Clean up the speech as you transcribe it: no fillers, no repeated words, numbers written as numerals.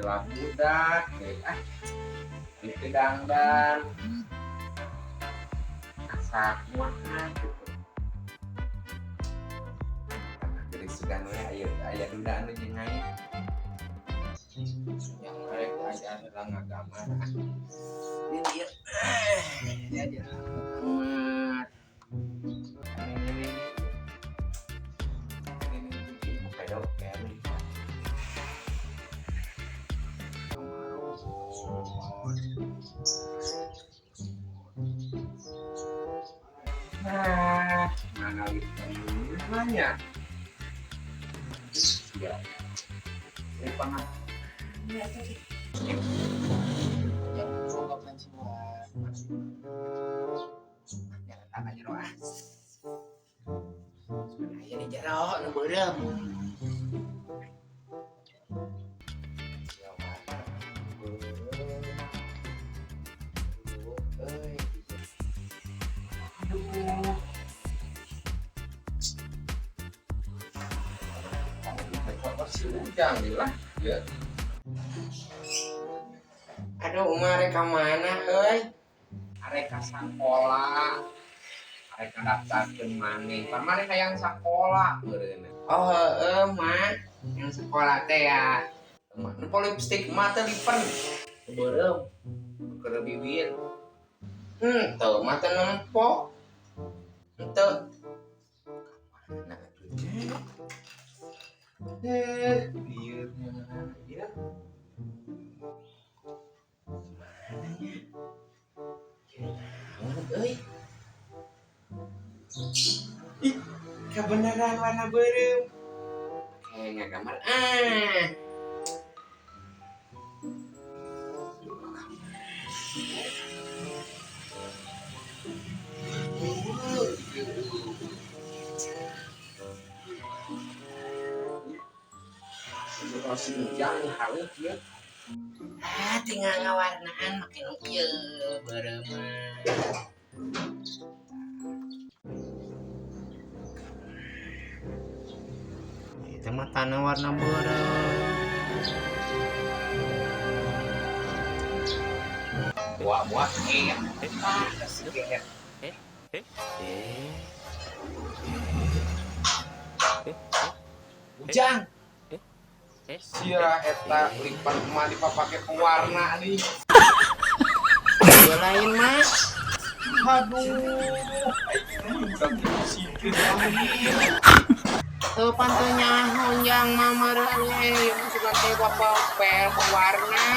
adalah budak itu dangdan asak makan gitu jadi sudah ayah duda anu jengai yang mereka aja dalam agama ini dia dia amat ini kayak dokter nih. Nah, mana lihatnya? Ya, ini panah. Yang coba penciuman. Jangan tangan jero ah. Sebenarnya di jero nu beureum. Jangan lah ya. Aduh, mereka mana, euy? Areka sakola. Areka daftarkeun maneh. Pan maneh hayang sakola meureunna. Oh, heueuh, mah. Yang sekolah teh ya. Nu lipstik mah teh lipen. Beureum. Keur bibir. Teu mah teh nempok. Henteu. Nah, biurnya ya. Ih, kebenaran warna beureum. Kayak gambar jangan halus ya. Tinggal ngawarnaan makin ieu beureum. Itu mah tanah warna beureum. Buah ya. Ujang. Sia eta lipat mah dipapake pewarna nih. Lain mas. Aduh. Tuh pantunya honjang mamarane yang suka teh bapak pel pewarna.